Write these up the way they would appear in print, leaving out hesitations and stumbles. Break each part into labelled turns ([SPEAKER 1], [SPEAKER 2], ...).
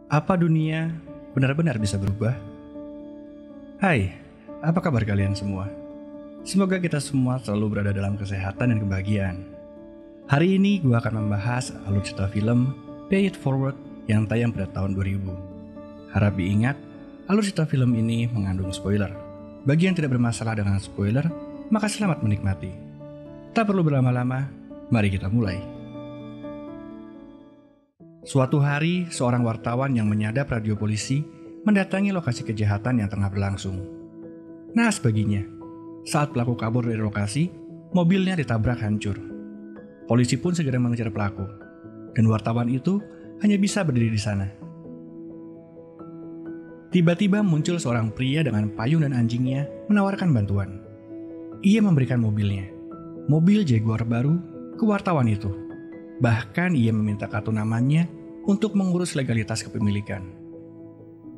[SPEAKER 1] Apa dunia benar-benar bisa berubah? Hai, apa kabar kalian semua? Semoga kita semua selalu berada dalam kesehatan dan kebahagiaan. Hari ini gue akan membahas alur cerita film Pay It Forward yang tayang pada tahun 2000. Harap diingat, alur cerita film ini mengandung spoiler. Bagi yang tidak bermasalah dengan spoiler, maka selamat menikmati. Tak perlu berlama-lama, mari kita mulai. Suatu hari, seorang wartawan yang menyadap radio polisi mendatangi lokasi kejahatan yang tengah berlangsung. Naas baginya, saat pelaku kabur dari lokasi, mobilnya ditabrak hancur. Polisi pun segera mengejar pelaku, dan wartawan itu hanya bisa berdiri di sana. Tiba-tiba muncul seorang pria dengan payung dan anjingnya menawarkan bantuan. Ia memberikan mobilnya, mobil Jaguar baru, ke wartawan itu. Bahkan ia meminta kartu namanya untuk mengurus legalitas kepemilikan.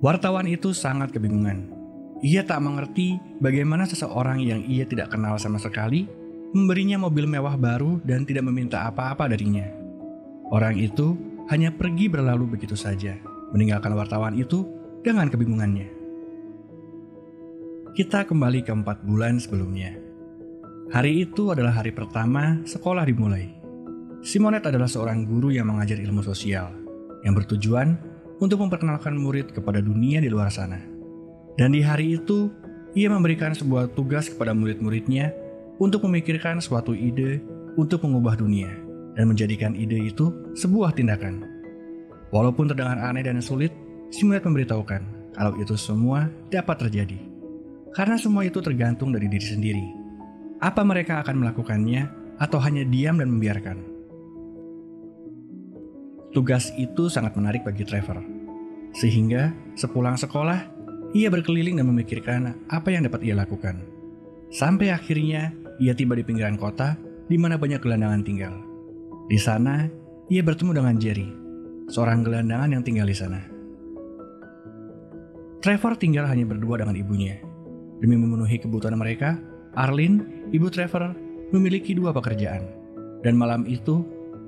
[SPEAKER 1] Wartawan itu sangat kebingungan. Ia tak mengerti bagaimana seseorang yang ia tidak kenal sama sekali memberinya mobil mewah baru dan tidak meminta apa-apa darinya. Orang itu hanya pergi berlalu begitu saja, meninggalkan wartawan itu dengan kebingungannya. Kita kembali ke 4 bulan sebelumnya. Hari itu adalah hari pertama sekolah dimulai. Simonette adalah seorang guru yang mengajar ilmu sosial, yang bertujuan untuk memperkenalkan murid kepada dunia di luar sana. Dan di hari itu, ia memberikan sebuah tugas kepada murid-muridnya untuk memikirkan suatu ide untuk mengubah dunia, dan menjadikan ide itu sebuah tindakan. Walaupun terdengar aneh dan sulit, Simonette memberitahukan kalau itu semua dapat terjadi. Karena semua itu tergantung dari diri sendiri. Apa mereka akan melakukannya atau hanya diam dan membiarkan? Tugas itu sangat menarik bagi Trevor. Sehingga sepulang sekolah, ia berkeliling dan memikirkan apa yang dapat ia lakukan. Sampai akhirnya ia tiba di pinggiran kota di mana banyak gelandangan tinggal. Di sana, ia bertemu dengan Jerry, seorang gelandangan yang tinggal di sana. Trevor tinggal hanya berdua dengan ibunya. Demi memenuhi kebutuhan mereka, Arlene, ibu Trevor, memiliki 2 pekerjaan. Dan malam itu,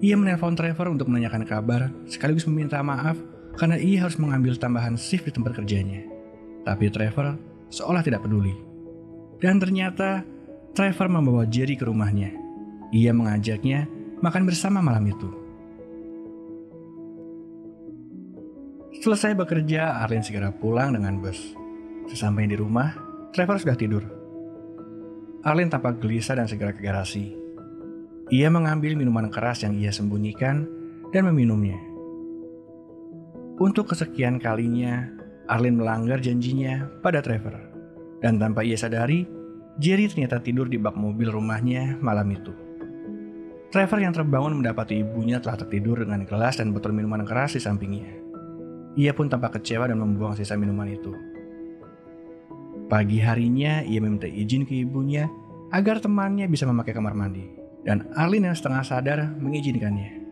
[SPEAKER 1] ia menelpon Trevor untuk menanyakan kabar sekaligus meminta maaf karena ia harus mengambil tambahan shift di tempat kerjanya. Tapi Trevor seolah tidak peduli. Dan ternyata Trevor membawa Jerry ke rumahnya. Ia mengajaknya makan bersama malam itu. Selesai bekerja, Arlene segera pulang dengan bus. Sesampainya di rumah, Trevor sudah tidur. Arlene tampak gelisah dan segera ke garasi. Ia mengambil minuman keras yang ia sembunyikan dan meminumnya. Untuk kesekian kalinya, Arlene melanggar janjinya pada Trevor. Dan tanpa ia sadari, Jerry ternyata tidur di bak mobil rumahnya malam itu. Trevor yang terbangun mendapati ibunya telah tertidur dengan gelas dan botol minuman keras di sampingnya. Ia pun tampak kecewa dan membuang sisa minuman itu. Pagi harinya, ia meminta izin ke ibunya agar temannya bisa memakai kamar mandi. Dan Arlene yang setengah sadar mengizinkannya.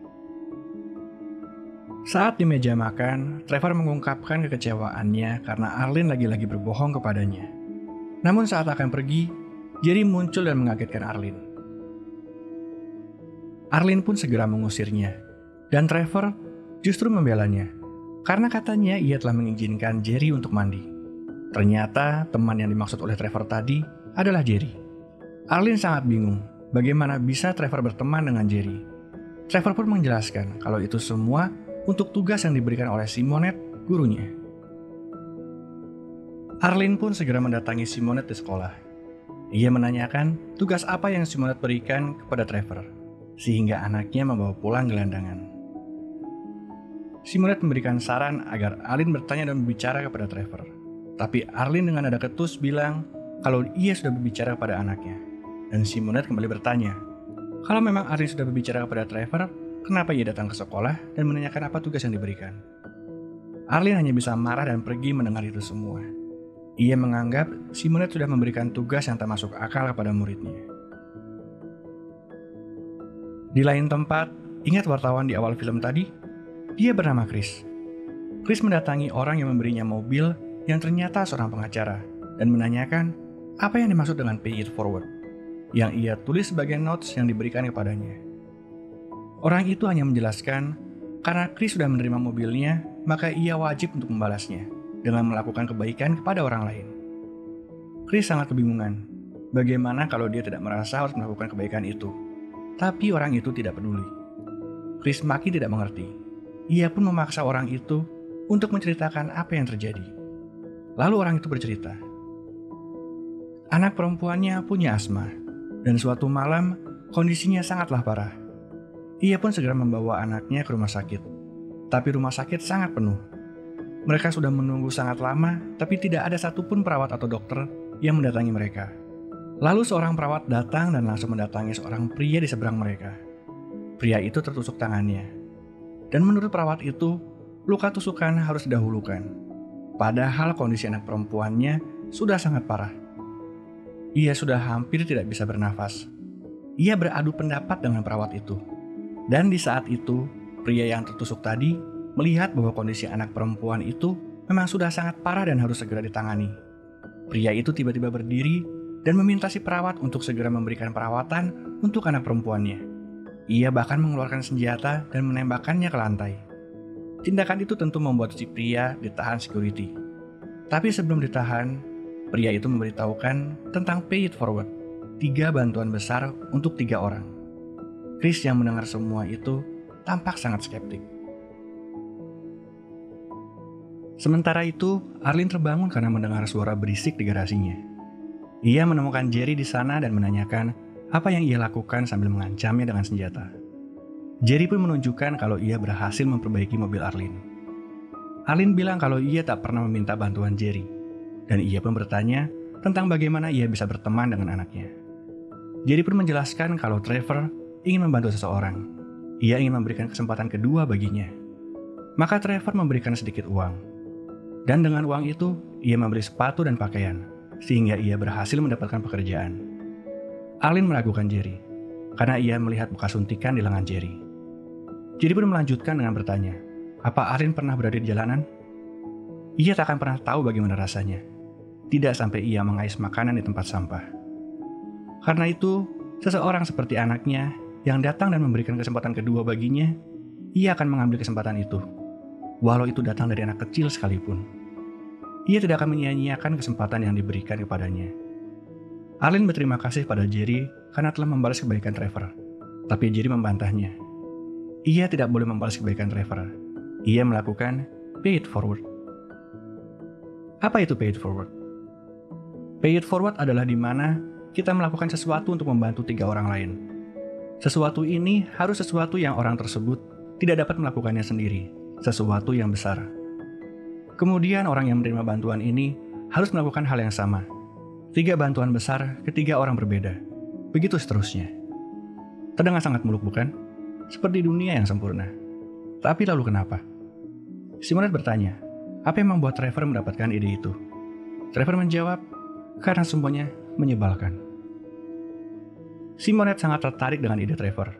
[SPEAKER 1] Saat di meja makan, Trevor mengungkapkan kekecewaannya karena Arlene lagi-lagi berbohong kepadanya. Namun saat akan pergi, Jerry muncul dan mengagetkan Arlene. Arlene pun segera mengusirnya, dan Trevor justru membelanya karena katanya ia telah mengizinkan Jerry untuk mandi. Ternyata teman yang dimaksud oleh Trevor tadi adalah Jerry. Arlene sangat bingung. Bagaimana bisa Trevor berteman dengan Jerry? Trevor pun menjelaskan kalau itu semua untuk tugas yang diberikan oleh Simonette, gurunya. Arlene pun segera mendatangi Simonette di sekolah. Ia menanyakan tugas apa yang Simonette berikan kepada Trevor, sehingga anaknya membawa pulang gelandangan. Simonette memberikan saran agar Arlene bertanya dan berbicara kepada Trevor. Tapi Arlene dengan nada ketus bilang kalau ia sudah berbicara kepada anaknya. Dan Simonette kembali bertanya, kalau memang Arlene sudah berbicara kepada Trevor, kenapa ia datang ke sekolah dan menanyakan apa tugas yang diberikan? Arlene hanya bisa marah dan pergi mendengar itu semua. Ia menganggap Simonette sudah memberikan tugas yang tak masuk akal kepada muridnya. Di lain tempat, ingat wartawan di awal film tadi? Dia bernama Chris. Chris mendatangi orang yang memberinya mobil yang ternyata seorang pengacara dan menanyakan apa yang dimaksud dengan Pay It Forward, yang ia tulis sebagai notes yang diberikan kepadanya. Orang itu hanya menjelaskan Karena Chris sudah menerima mobilnya, maka ia wajib untuk membalasnya dengan melakukan kebaikan kepada orang lain. Chris sangat kebingungan. Bagaimana kalau dia tidak merasa harus melakukan kebaikan itu? Tapi orang itu tidak peduli. Chris makin tidak mengerti. Ia pun memaksa orang itu untuk menceritakan apa yang terjadi. Lalu orang itu bercerita. Anak perempuannya punya asma, dan suatu malam kondisinya sangatlah parah. Ia pun segera membawa anaknya ke rumah sakit. Tapi rumah sakit sangat penuh. Mereka sudah menunggu sangat lama, tapi tidak ada satupun perawat atau dokter yang mendatangi mereka. Lalu seorang perawat datang dan langsung mendatangi seorang pria di seberang mereka. Pria itu tertusuk tangannya. Dan menurut perawat itu, luka tusukan harus didahulukan. Padahal kondisi anak perempuannya sudah sangat parah. Ia sudah hampir tidak bisa bernafas. Ia beradu pendapat dengan perawat itu. Dan di saat itu, pria yang tertusuk tadi melihat bahwa kondisi anak perempuan itu memang sudah sangat parah dan harus segera ditangani. Pria itu tiba-tiba berdiri dan meminta si perawat untuk segera memberikan perawatan untuk anak perempuannya. Ia bahkan mengeluarkan senjata dan menembakkannya ke lantai. Tindakan itu tentu membuat si pria ditahan security. Tapi sebelum ditahan, pria itu memberitahukan tentang pay it forward, 3 bantuan besar untuk 3 orang. Chris yang mendengar semua itu tampak sangat skeptik. Sementara itu, Arlene terbangun karena mendengar suara berisik di garasinya. Ia menemukan Jerry di sana dan menanyakan apa yang ia lakukan sambil mengancamnya dengan senjata. Jerry pun menunjukkan kalau ia berhasil memperbaiki mobil Arlene. Arlene bilang kalau ia tak pernah meminta bantuan Jerry, dan ia pun bertanya tentang bagaimana ia bisa berteman dengan anaknya. Jerry pun menjelaskan kalau Trevor ingin membantu seseorang. Ia ingin memberikan kesempatan kedua baginya. Maka Trevor memberikan sedikit uang. Dan dengan uang itu, ia membeli sepatu dan pakaian, sehingga ia berhasil mendapatkan pekerjaan. Arlene meragukan Jerry, karena ia melihat bekas suntikan di lengan Jerry. Jerry pun melanjutkan dengan bertanya, apa Arlene pernah berada di jalanan? Ia tak akan pernah tahu bagaimana rasanya. Tidak sampai ia mengais makanan di tempat sampah. Karena itu, seseorang seperti anaknya yang datang dan memberikan kesempatan kedua baginya, ia akan mengambil kesempatan itu, walau itu datang dari anak kecil sekalipun. Ia tidak akan menyia-nyiakan kesempatan yang diberikan kepadanya. Arlene berterima kasih pada Jerry karena telah membalas kebaikan Trevor, tapi Jerry membantahnya. Ia tidak boleh membalas kebaikan Trevor. Ia melakukan pay it forward. Apa itu pay it forward? Pay it forward adalah di mana kita melakukan sesuatu untuk membantu 3 orang lain. Sesuatu ini harus sesuatu yang orang tersebut tidak dapat melakukannya sendiri, sesuatu yang besar. Kemudian orang yang menerima bantuan ini harus melakukan hal yang sama. 3 bantuan besar ke 3 orang berbeda. Begitu seterusnya. Terdengar sangat muluk bukan? Seperti dunia yang sempurna. Tapi lalu kenapa? Simonet bertanya, apa yang membuat Trevor mendapatkan ide itu? Trevor menjawab, karena semuanya menyebalkan. Simonet sangat tertarik dengan ide Trevor,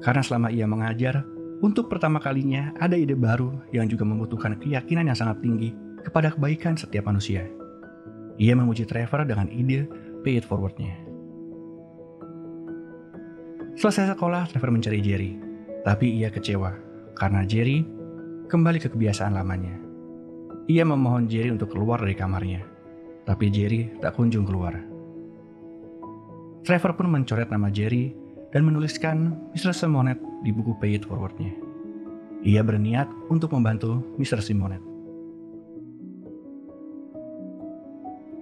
[SPEAKER 1] karena selama ia mengajar, untuk pertama kalinya ada ide baru yang juga membutuhkan keyakinan yang sangat tinggi kepada kebaikan setiap manusia. Ia memuji Trevor dengan ide pay it forward-nya. Selesai sekolah, Trevor mencari Jerry, tapi ia kecewa karena Jerry kembali ke kebiasaan lamanya. Ia memohon Jerry untuk keluar dari kamarnya, tapi Jerry tak kunjung keluar. Trevor pun mencoret nama Jerry dan menuliskan Mr. Simonet di buku pay it forward-nya. Ia berniat untuk membantu Mr. Simonet.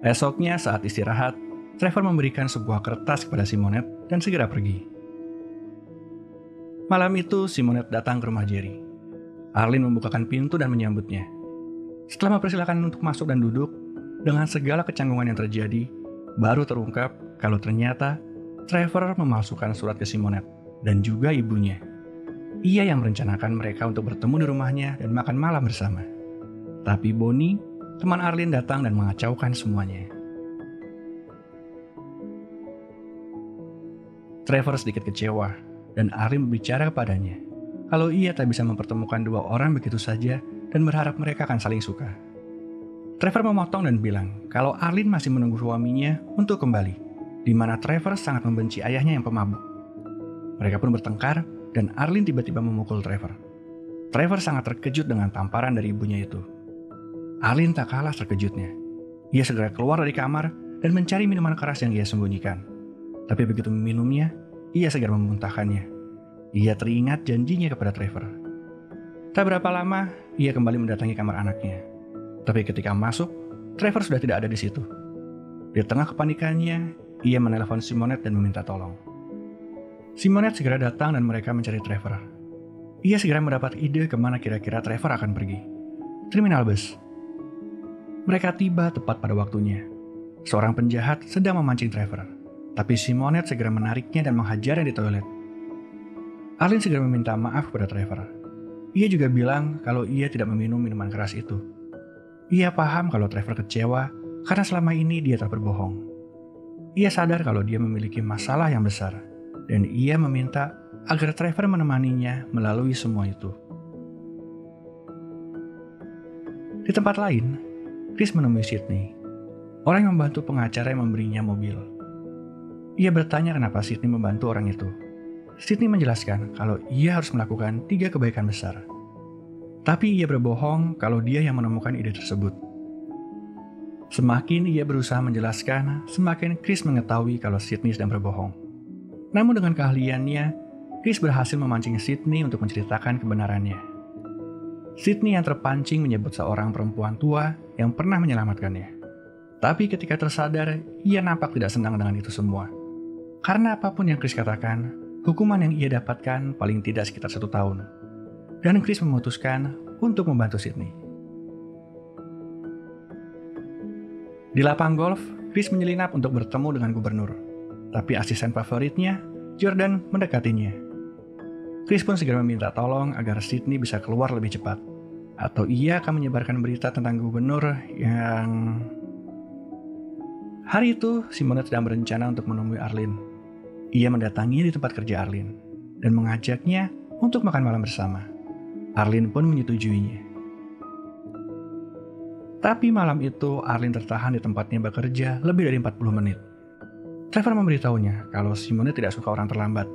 [SPEAKER 1] Esoknya saat istirahat, Trevor memberikan sebuah kertas kepada Simonet dan segera pergi. Malam itu, Simonet datang ke rumah Jerry. Arlene membukakan pintu dan menyambutnya. Setelah mempersilahkan untuk masuk dan duduk, dengan segala kecanggungan yang terjadi, baru terungkap kalau ternyata Trevor memalsukan surat ke Simonet dan juga ibunya. Ia yang merencanakan mereka untuk bertemu di rumahnya dan makan malam bersama. Tapi Bonnie, teman Arlene, datang dan mengacaukan semuanya. Trevor sedikit kecewa dan Arlene berbicara kepadanya kalau ia tak bisa mempertemukan 2 orang begitu saja dan berharap mereka akan saling suka. Trevor memotong dan bilang kalau Arlene masih menunggu suaminya untuk kembali, di mana Trevor sangat membenci ayahnya yang pemabuk. Mereka pun bertengkar dan Arlene tiba-tiba memukul Trevor. Trevor sangat terkejut dengan tamparan dari ibunya itu. Arlene tak kalah terkejutnya. Ia segera keluar dari kamar dan mencari minuman keras yang ia sembunyikan. Tapi begitu meminumnya, ia segera memuntahkannya. Ia teringat janjinya kepada Trevor. Tak berapa lama, ia kembali mendatangi kamar anaknya. Tapi ketika masuk, Trevor sudah tidak ada di situ. Di tengah kepanikannya, ia menelepon Simonette dan meminta tolong. Simonette segera datang dan mereka mencari Trevor. Ia segera mendapat ide kemana kira-kira Trevor akan pergi. Terminal bus. Mereka tiba tepat pada waktunya. Seorang penjahat sedang memancing Trevor, tapi Simonette segera menariknya dan menghajarnya di toilet. Arlene segera meminta maaf kepada Trevor. Ia juga bilang kalau ia tidak meminum minuman keras itu. Ia paham kalau Trevor kecewa karena selama ini dia tak berbohong. Ia sadar kalau dia memiliki masalah yang besar, dan ia meminta agar Trevor menemaninya melalui semua itu. Di tempat lain, Chris menemui Sydney, orang yang membantu pengacara yang memberinya mobil. Ia bertanya kenapa Sydney membantu orang itu. Sydney menjelaskan kalau ia harus melakukan 3 kebaikan besar. Tapi ia berbohong kalau dia yang menemukan ide tersebut. Semakin ia berusaha menjelaskan, semakin Chris mengetahui kalau Sydney sedang berbohong. Namun dengan keahliannya, Chris berhasil memancing Sydney untuk menceritakan kebenarannya. Sydney yang terpancing menyebut seorang perempuan tua yang pernah menyelamatkannya. Tapi ketika tersadar, ia nampak tidak senang dengan itu semua. Karena apapun yang Chris katakan, hukuman yang ia dapatkan paling tidak sekitar 1 tahun. Dan Chris memutuskan untuk membantu Sydney. Di lapang golf, Chris menyelinap untuk bertemu dengan gubernur. Tapi asisten favoritnya, Jordan, mendekatinya. Chris pun segera meminta tolong agar Sydney bisa keluar lebih cepat. Atau ia akan menyebarkan berita tentang gubernur yang... Hari itu, Simonette sedang berencana untuk menemui Arlene. Ia mendatanginya di tempat kerja Arlene dan mengajaknya untuk makan malam bersama. Arlene pun menyetujuinya. Tapi malam itu Arlene tertahan di tempatnya bekerja lebih dari 40 menit. Trevor memberitahunya kalau Simonette tidak suka orang terlambat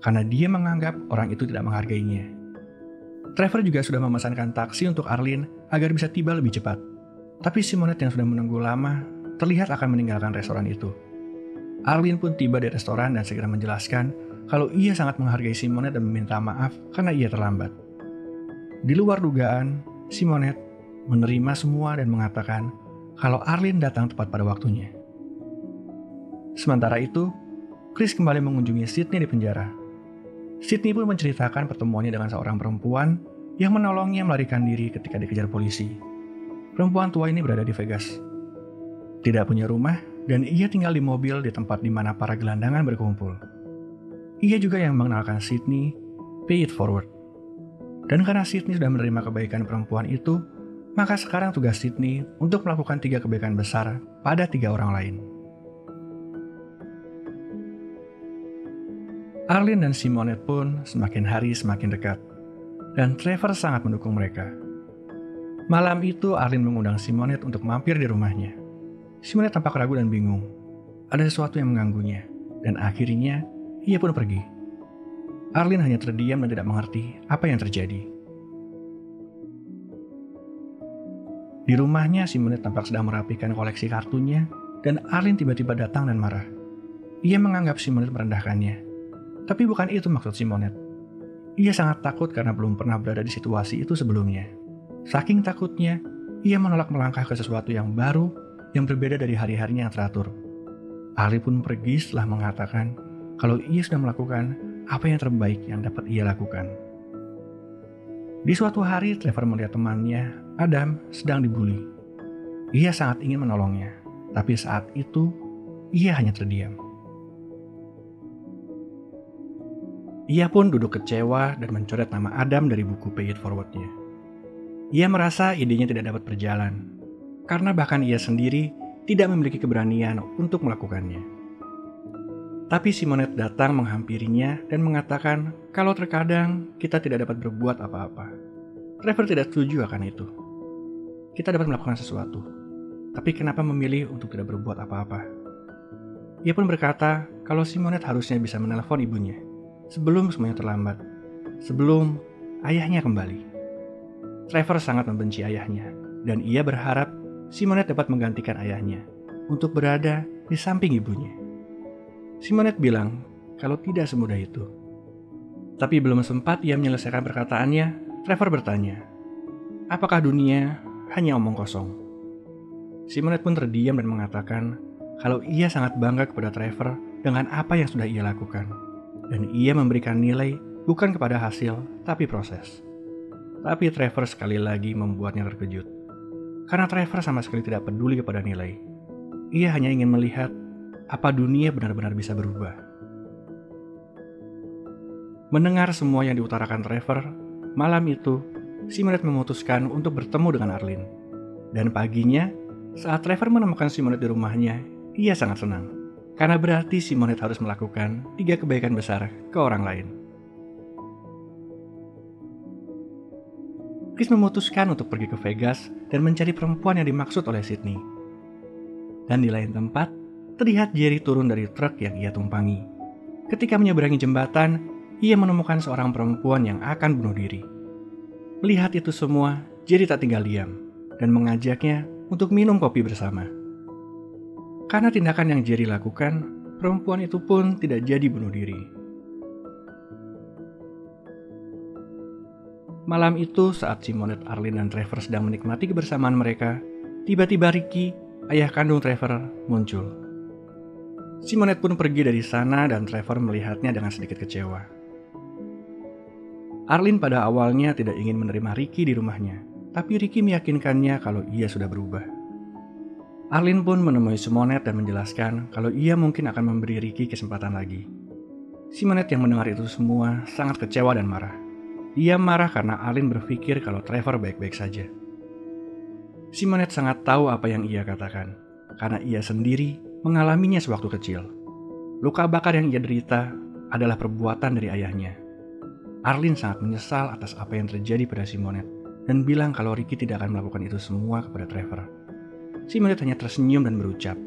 [SPEAKER 1] karena dia menganggap orang itu tidak menghargainya. Trevor juga sudah memesankan taksi untuk Arlene agar bisa tiba lebih cepat. Tapi Simonette yang sudah menunggu lama terlihat akan meninggalkan restoran itu. Arlene pun tiba di restoran dan segera menjelaskan kalau ia sangat menghargai Simonette dan meminta maaf karena ia terlambat. Di luar dugaan, Simonette menerima semua dan mengatakan kalau Arlene datang tepat pada waktunya. Sementara itu, Chris kembali mengunjungi Sydney di penjara. Sydney pun menceritakan pertemuannya dengan seorang perempuan yang menolongnya melarikan diri ketika dikejar polisi. Perempuan tua ini berada di Vegas. Tidak punya rumah, dan ia tinggal di mobil di tempat di mana para gelandangan berkumpul. Ia juga yang mengenalkan Sydney, Pay It Forward. Dan karena Sydney sudah menerima kebaikan perempuan itu, maka sekarang tugas Sydney untuk melakukan 3 kebaikan besar pada 3 orang lain. Arlene dan Simonette pun semakin hari semakin dekat, dan Trevor sangat mendukung mereka. Malam itu Arlene mengundang Simonette untuk mampir di rumahnya. Simonette tampak ragu dan bingung. Ada sesuatu yang mengganggunya, dan akhirnya ia pun pergi. Arlene hanya terdiam dan tidak mengerti apa yang terjadi. Di rumahnya, Simonette tampak sedang merapikan koleksi kartunya, dan Arlene tiba-tiba datang dan marah. Ia menganggap Simonette merendahkannya. Tapi bukan itu maksud Simonette. Ia sangat takut karena belum pernah berada di situasi itu sebelumnya. Saking takutnya, ia menolak melangkah ke sesuatu yang baru yang berbeda dari hari-harinya yang teratur. Arlene pun pergi setelah mengatakan kalau ia sudah melakukan apa yang terbaik yang dapat ia lakukan. Di suatu hari, Trevor melihat temannya, Adam, sedang dibully. Ia sangat ingin menolongnya, tapi saat itu, ia hanya terdiam. Ia pun duduk kecewa dan mencoret nama Adam dari buku Pay It Forward-nya. Ia merasa idenya tidak dapat berjalan, karena bahkan ia sendiri tidak memiliki keberanian untuk melakukannya. Tapi Simonette datang menghampirinya dan mengatakan kalau terkadang kita tidak dapat berbuat apa-apa. Trevor tidak setuju akan itu. Kita dapat melakukan sesuatu, tapi kenapa memilih untuk tidak berbuat apa-apa? Ia pun berkata kalau Simonette harusnya bisa menelpon ibunya sebelum semuanya terlambat, sebelum ayahnya kembali. Trevor sangat membenci ayahnya, dan ia berharap Simonette dapat menggantikan ayahnya untuk berada di samping ibunya. Simonette bilang kalau tidak semudah itu. Tapi belum sempat ia menyelesaikan perkataannya, Trevor bertanya, apakah dunia hanya omong kosong? Simonette pun terdiam dan mengatakan kalau ia sangat bangga kepada Trevor dengan apa yang sudah ia lakukan. Dan ia memberikan nilai bukan kepada hasil, tapi proses. Tapi Trevor sekali lagi membuatnya terkejut. Karena Trevor sama sekali tidak peduli kepada nilai. Ia hanya ingin melihat apa dunia benar-benar bisa berubah. Mendengar semua yang diutarakan Trevor, malam itu, Simonette memutuskan untuk bertemu dengan Arlene. Dan paginya, saat Trevor menemukan Simonette di rumahnya, ia sangat senang. Karena berarti Simonette harus melakukan 3 kebaikan besar ke orang lain. Chris memutuskan untuk pergi ke Vegas dan mencari perempuan yang dimaksud oleh Sydney. Dan di lain tempat, terlihat Jerry turun dari truk yang ia tumpangi. Ketika menyeberangi jembatan, ia menemukan seorang perempuan yang akan bunuh diri. Melihat itu semua, Jerry tak tinggal diam dan mengajaknya untuk minum kopi bersama. Karena tindakan yang Jerry lakukan, perempuan itu pun tidak jadi bunuh diri. Malam itu saat Simonette, Arlene, dan Trevor sedang menikmati kebersamaan mereka, tiba-tiba Ricky, ayah kandung Trevor, muncul. Simonette pun pergi dari sana dan Trevor melihatnya dengan sedikit kecewa. Arlene pada awalnya tidak ingin menerima Ricky di rumahnya, tapi Ricky meyakinkannya kalau ia sudah berubah. Arlene pun menemui Simonette dan menjelaskan kalau ia mungkin akan memberi Ricky kesempatan lagi. Simonette yang mendengar itu semua sangat kecewa dan marah. Ia marah karena Arlene berpikir kalau Trevor baik-baik saja. Simonette sangat tahu apa yang ia katakan, karena ia sendiri mengalaminya sewaktu kecil. Luka bakar yang ia derita adalah perbuatan dari ayahnya. Arlene sangat menyesal atas apa yang terjadi pada Simonette dan bilang kalau Ricky tidak akan melakukan itu semua kepada Trevor. Simonette hanya tersenyum dan berucap,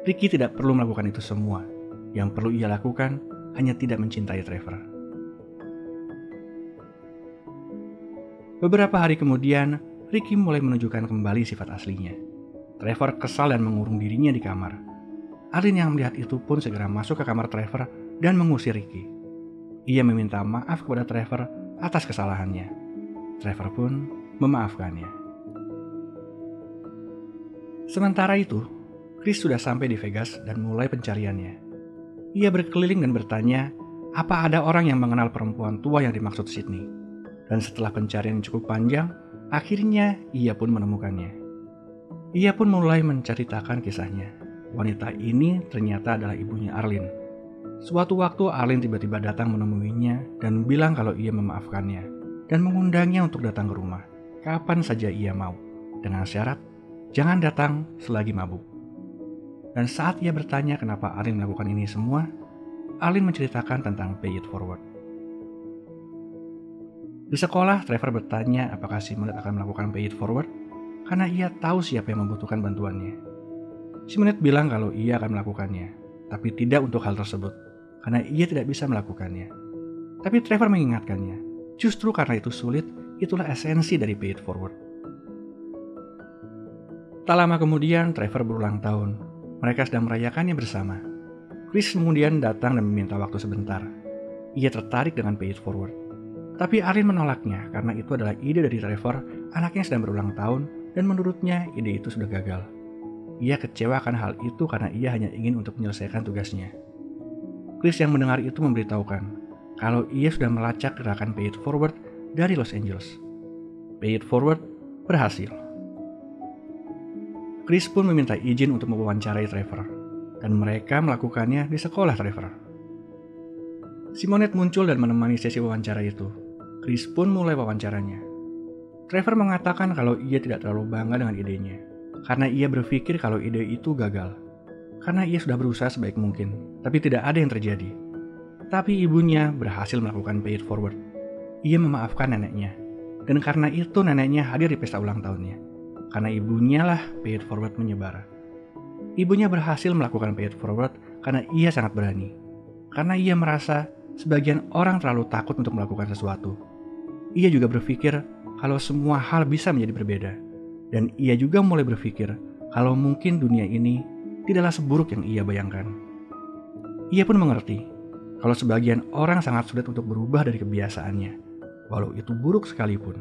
[SPEAKER 1] Ricky tidak perlu melakukan itu semua. Yang perlu ia lakukan hanya tidak mencintai Trevor. Beberapa hari kemudian, Ricky mulai menunjukkan kembali sifat aslinya. Trevor kesal dan mengurung dirinya di kamar. Arlene yang melihat itu pun segera masuk ke kamar Trevor dan mengusir Ricky. Ia meminta maaf kepada Trevor atas kesalahannya. Trevor pun memaafkannya. Sementara itu, Chris sudah sampai di Vegas dan mulai pencariannya. Ia berkeliling dan bertanya, apa ada orang yang mengenal perempuan tua yang dimaksud Sydney? Dan setelah pencarian yang cukup panjang, akhirnya ia pun menemukannya. Ia pun mulai menceritakan kisahnya. Wanita ini ternyata adalah ibunya Arlene. Suatu waktu Arlene tiba-tiba datang menemuinya dan bilang kalau ia memaafkannya dan mengundangnya untuk datang ke rumah kapan saja ia mau, dengan syarat jangan datang selagi mabuk. Dan saat ia bertanya kenapa Arlene melakukan ini semua, Arlene menceritakan tentang pay it forward. Di sekolah, Trevor bertanya apakah Simonette akan melakukan pay it forward karena ia tahu siapa yang membutuhkan bantuannya. Simonette bilang kalau ia akan melakukannya, tapi tidak untuk hal tersebut karena ia tidak bisa melakukannya. Tapi Trevor mengingatkannya, justru karena itu sulit, itulah esensi dari pay it forward. Tak lama kemudian, Trevor berulang tahun. Mereka sedang merayakannya bersama. Chris kemudian datang dan meminta waktu sebentar. Ia tertarik dengan pay it forward. Tapi Arlene menolaknya karena itu adalah ide dari Trevor, anaknya sedang berulang tahun, dan menurutnya ide itu sudah gagal. Ia kecewa akan hal itu karena ia hanya ingin untuk menyelesaikan tugasnya. Chris yang mendengar itu memberitahukan kalau ia sudah melacak gerakan pay it forward dari Los Angeles. Pay it forward berhasil. Chris pun meminta izin untuk mewawancarai Trevor, dan mereka melakukannya di sekolah Trevor. Simonette muncul dan menemani sesi wawancara itu. Chris pun mulai wawancaranya. Trevor mengatakan kalau ia tidak terlalu bangga dengan idenya, karena ia berpikir kalau ide itu gagal. Karena ia sudah berusaha sebaik mungkin, tapi tidak ada yang terjadi. Tapi ibunya berhasil melakukan pay it forward. Ia memaafkan neneknya, dan karena itu neneknya hadir di pesta ulang tahunnya. Karena ibunya lah pay it forward menyebar. Ibunya berhasil melakukan pay it forward karena ia sangat berani. Karena ia merasa sebagian orang terlalu takut untuk melakukan sesuatu. Ia juga berpikir kalau semua hal bisa menjadi berbeda. Dan ia juga mulai berpikir kalau mungkin dunia ini tidaklah seburuk yang ia bayangkan. Ia pun mengerti kalau sebagian orang sangat sulit untuk berubah dari kebiasaannya, walau itu buruk sekalipun.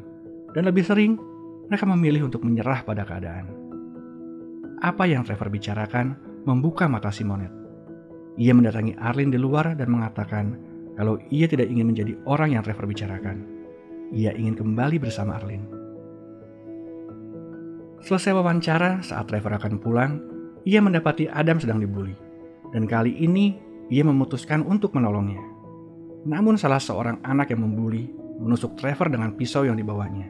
[SPEAKER 1] Dan lebih sering, mereka memilih untuk menyerah pada keadaan. Apa yang Trevor bicarakan membuka mata Simonet. Ia mendatangi Arlene di luar dan mengatakan kalau ia tidak ingin menjadi orang yang Trevor bicarakan. Ia ingin kembali bersama Arlene. Selesai wawancara, saat Trevor akan pulang, ia mendapati Adam sedang dibully. Dan kali ini, ia memutuskan untuk menolongnya. Namun salah seorang anak yang membuli menusuk Trevor dengan pisau yang dibawanya.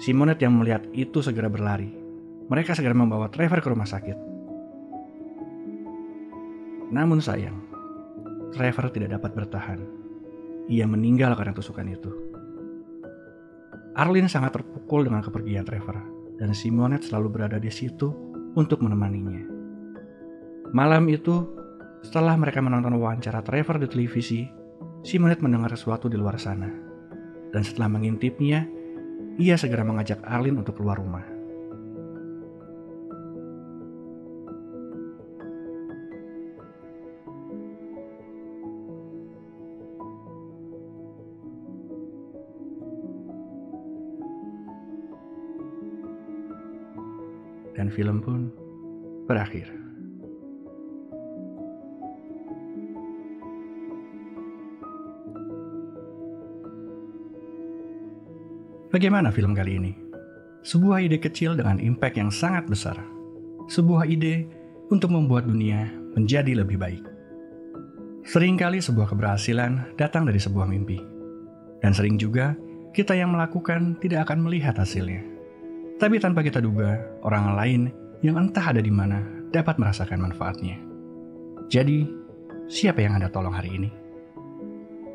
[SPEAKER 1] Simonet yang melihat itu segera berlari. Mereka segera membawa Trevor ke rumah sakit. Namun sayang, Trevor tidak dapat bertahan. Ia meninggal karena tusukan itu. Arlene sangat terpukul dengan kepergian Trevor, dan Simonet selalu berada di situ untuk menemaninya. Malam itu, setelah mereka menonton wawancara Trevor di televisi, Simonet mendengar sesuatu di luar sana. Dan setelah mengintipnya, ia segera mengajak Arlene untuk keluar rumah. Dan film pun berakhir. Bagaimana film kali ini? Sebuah ide kecil dengan impact yang sangat besar. Sebuah ide untuk membuat dunia menjadi lebih baik. Seringkali sebuah keberhasilan datang dari sebuah mimpi. Dan sering juga kita yang melakukan tidak akan melihat hasilnya. Tapi tanpa kita duga, orang lain yang entah ada di mana dapat merasakan manfaatnya. Jadi, siapa yang Anda tolong hari ini?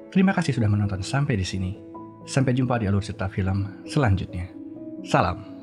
[SPEAKER 1] Terima kasih sudah menonton sampai di sini. Sampai jumpa di alur cerita film selanjutnya. Salam.